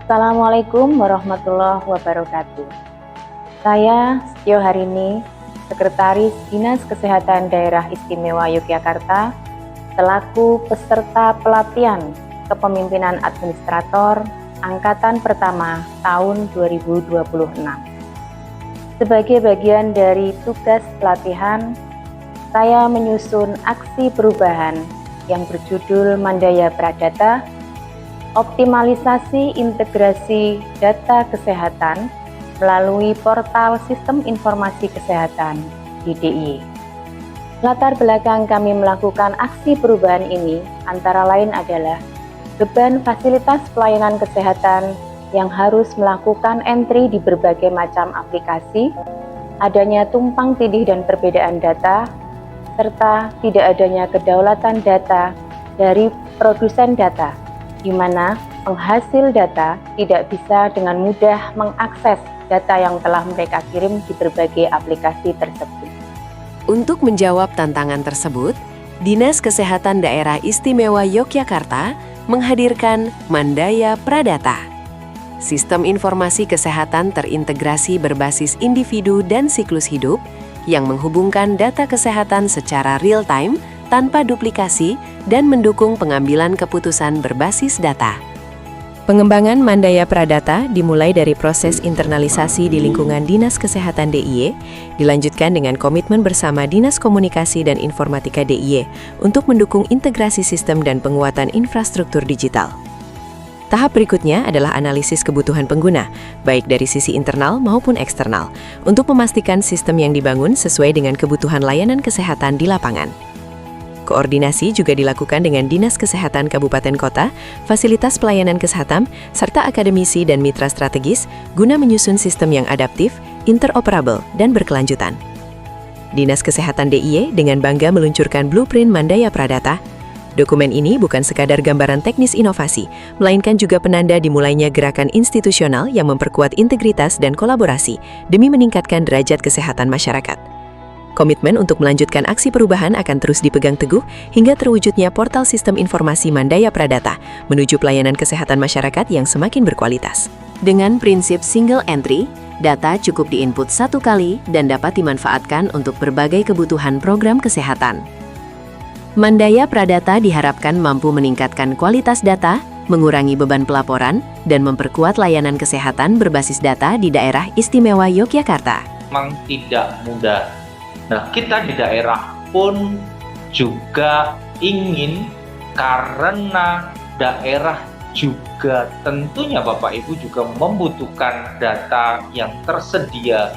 Assalamualaikum warahmatullahi wabarakatuh. Saya Setio Harini, Sekretaris Dinas Kesehatan Daerah Istimewa Yogyakarta, selaku peserta pelatihan Kepemimpinan Administrator Angkatan Pertama tahun 2026. Sebagai bagian dari tugas pelatihan, saya menyusun aksi perubahan yang berjudul Mandaya Pradata, optimalisasi integrasi data kesehatan melalui portal Sistem Informasi Kesehatan di DIY. Latar belakang kami melakukan aksi perubahan ini antara lain adalah beban fasilitas pelayanan kesehatan yang harus melakukan entry di berbagai macam aplikasi, adanya tumpang tindih dan perbedaan data, serta tidak adanya kedaulatan data dari produsen data, di mana penghasil data tidak bisa dengan mudah mengakses data yang telah mereka kirim di berbagai aplikasi tersebut. Untuk menjawab tantangan tersebut, Dinas Kesehatan Daerah Istimewa Yogyakarta menghadirkan Mandaya Pradata. Sistem informasi kesehatan terintegrasi berbasis individu dan siklus hidup yang menghubungkan data kesehatan secara real-time tanpa duplikasi dan mendukung pengambilan keputusan berbasis data. Pengembangan Mandaya Pradata dimulai dari proses internalisasi di lingkungan Dinas Kesehatan DIY, dilanjutkan dengan komitmen bersama Dinas Komunikasi dan Informatika DIY untuk mendukung integrasi sistem dan penguatan infrastruktur digital. Tahap berikutnya adalah analisis kebutuhan pengguna, baik dari sisi internal maupun eksternal, untuk memastikan sistem yang dibangun sesuai dengan kebutuhan layanan kesehatan di lapangan. Koordinasi juga dilakukan dengan Dinas Kesehatan Kabupaten Kota, fasilitas pelayanan kesehatan, serta akademisi dan mitra strategis guna menyusun sistem yang adaptif, interoperabel, dan berkelanjutan. Dinas Kesehatan DIY dengan bangga meluncurkan Blueprint Mandaya Pradata. Dokumen ini bukan sekadar gambaran teknis inovasi, melainkan juga penanda dimulainya gerakan institusional yang memperkuat integritas dan kolaborasi demi meningkatkan derajat kesehatan masyarakat. Komitmen untuk melanjutkan aksi perubahan akan terus dipegang teguh hingga terwujudnya portal sistem informasi Mandaya Pradata menuju pelayanan kesehatan masyarakat yang semakin berkualitas. Dengan prinsip single entry, data cukup diinput satu kali dan dapat dimanfaatkan untuk berbagai kebutuhan program kesehatan. Mandaya Pradata diharapkan mampu meningkatkan kualitas data, mengurangi beban pelaporan, dan memperkuat layanan kesehatan berbasis data di daerah istimewa Yogyakarta. Memang tidak mudah. Nah, kita di daerah pun juga ingin, karena daerah juga tentunya Bapak Ibu juga membutuhkan data yang tersedia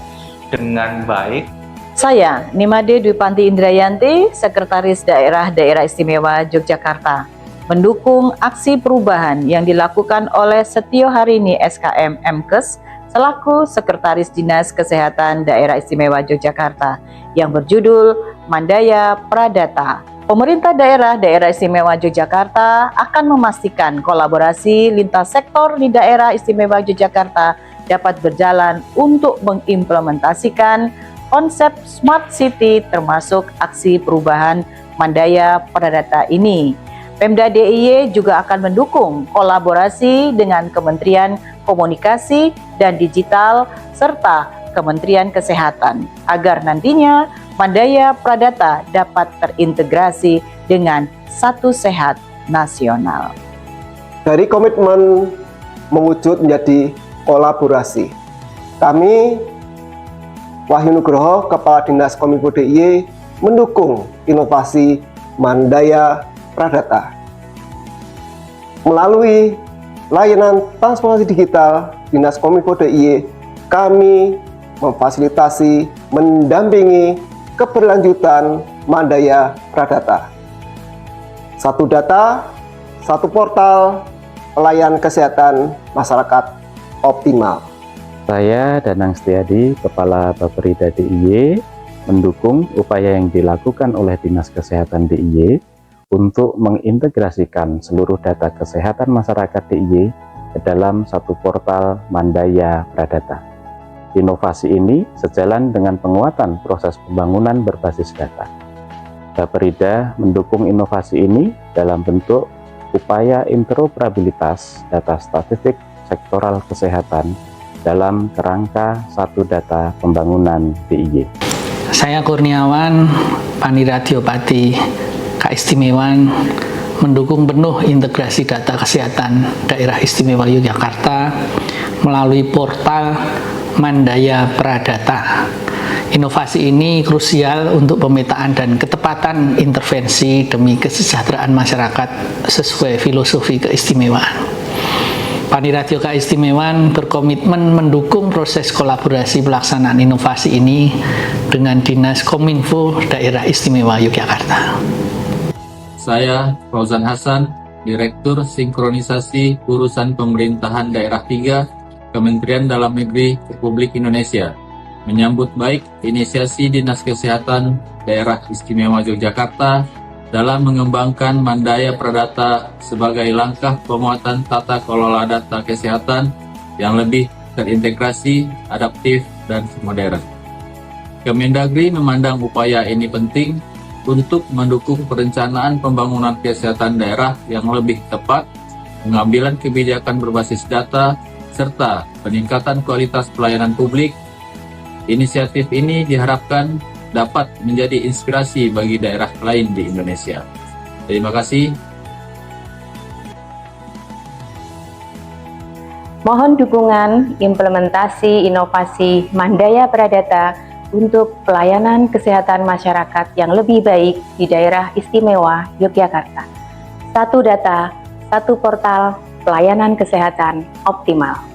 dengan baik. Saya, Nimade Dwi Panti Indrayanti, Sekretaris Daerah Istimewa Yogyakarta, mendukung aksi perubahan yang dilakukan oleh Setio Harini SKM MKes selaku Sekretaris Dinas Kesehatan Daerah Istimewa Yogyakarta yang berjudul Mandaya Pradata. Pemerintah daerah Istimewa Yogyakarta akan memastikan kolaborasi lintas sektor di daerah Istimewa Yogyakarta dapat berjalan untuk mengimplementasikan konsep Smart City termasuk aksi perubahan Mandaya Pradata ini. Pemda DIY juga akan mendukung kolaborasi dengan Kementerian Komunikasi dan Digital serta Kementerian Kesehatan agar nantinya Mandaya Pradata dapat terintegrasi dengan Satu Sehat Nasional. Dari komitmen mewujud menjadi kolaborasi, kami Wahyu Nugroho, Kepala Dinas Kominfo DIY, mendukung inovasi Mandaya Pradata. Melalui layanan transformasi digital Dinas Kominfo DIY, kami memfasilitasi, mendampingi keberlanjutan Mandaya Pradata. Satu data, satu portal, pelayanan kesehatan masyarakat optimal. Saya Danang Setiadi, Kepala Bapperida DIY, mendukung upaya yang dilakukan oleh Dinas Kesehatan DIY untuk mengintegrasikan seluruh data kesehatan masyarakat DIY ke dalam satu portal Mandaya Pradata. Inovasi ini sejalan dengan penguatan proses pembangunan berbasis data. Bapperida mendukung inovasi ini dalam bentuk upaya interoperabilitas data statistik sektoral kesehatan dalam kerangka satu data pembangunan DIY. Saya Kurniawan, Paniradiopati Keistimewaan, mendukung penuh integrasi data kesehatan Daerah Istimewa Yogyakarta melalui portal Mandaya Pradata. Inovasi ini krusial untuk pemetaan dan ketepatan intervensi demi kesejahteraan masyarakat sesuai filosofi keistimewaan. Paniradio Keistimewaan berkomitmen mendukung proses kolaborasi pelaksanaan inovasi ini dengan Dinas Kominfo Daerah Istimewa Yogyakarta. Saya Fauzan Hasan, Direktur Sinkronisasi Urusan Pemerintahan Daerah 3, Kementerian Dalam Negeri Republik Indonesia, menyambut baik inisiasi Dinas Kesehatan Daerah Istimewa Yogyakarta dalam mengembangkan Mandaya Pradata sebagai langkah penguatan tata kelola data kesehatan yang lebih terintegrasi, adaptif, dan modern. Kemendagri memandang upaya ini penting untuk mendukung perencanaan pembangunan kesehatan daerah yang lebih tepat, pengambilan kebijakan berbasis data, serta peningkatan kualitas pelayanan publik. Inisiatif ini diharapkan dapat menjadi inspirasi bagi daerah lain di Indonesia. Terima kasih. Mohon dukungan implementasi inovasi Mandaya Pradata untuk pelayanan kesehatan masyarakat yang lebih baik di Daerah Istimewa Yogyakarta. Satu data, satu portal, pelayanan kesehatan optimal.